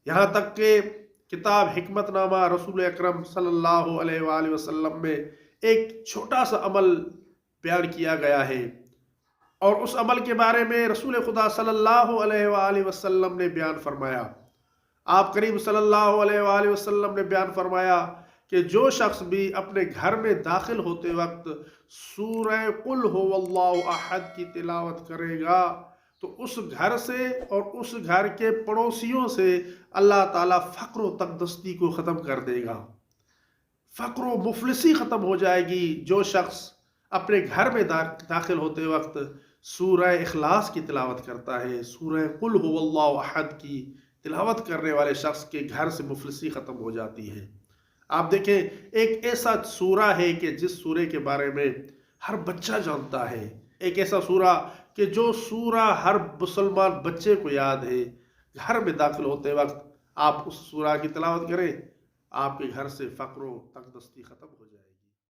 یہاں تک کہ کتاب حکمت نامہ رسول اکرم صلی اللہ علیہ وآلہ وسلم میں ایک چھوٹا سا عمل بیان کیا گیا ہے، اور اس عمل کے بارے میں رسول خدا صلی اللہ علیہ وآلہ وسلم نے بیان فرمایا۔ آپ کریم صلی اللہ علیہ وآلہ وسلم نے بیان فرمایا کہ جو شخص بھی اپنے گھر میں داخل ہوتے وقت سورہ قل هو اللہ احد کی تلاوت کرے گا تو اس گھر سے اور اس گھر کے پڑوسیوں سے اللہ تعالیٰ فقر و تنگدستی کو ختم کر دے گا، فقر و مفلسی ختم ہو جائے گی۔ جو شخص اپنے گھر میں داخل ہوتے وقت سورہ اخلاص کی تلاوت کرتا ہے، سورہ قل هو اللہ احد کی تلاوت کرنے والے شخص کے گھر سے مفلسی ختم ہو جاتی ہے۔ آپ دیکھیں، ایک ایسا سورہ ہے کہ جس سورے کے بارے میں ہر بچہ جانتا ہے، ایک ایسا سورہ کہ جو سورہ ہر مسلمان بچے کو یاد ہے۔ گھر میں داخل ہوتے وقت آپ اس سورہ کی تلاوت کریں، آپ کے گھر سے فقر و تنگدستی ختم ہو جائے۔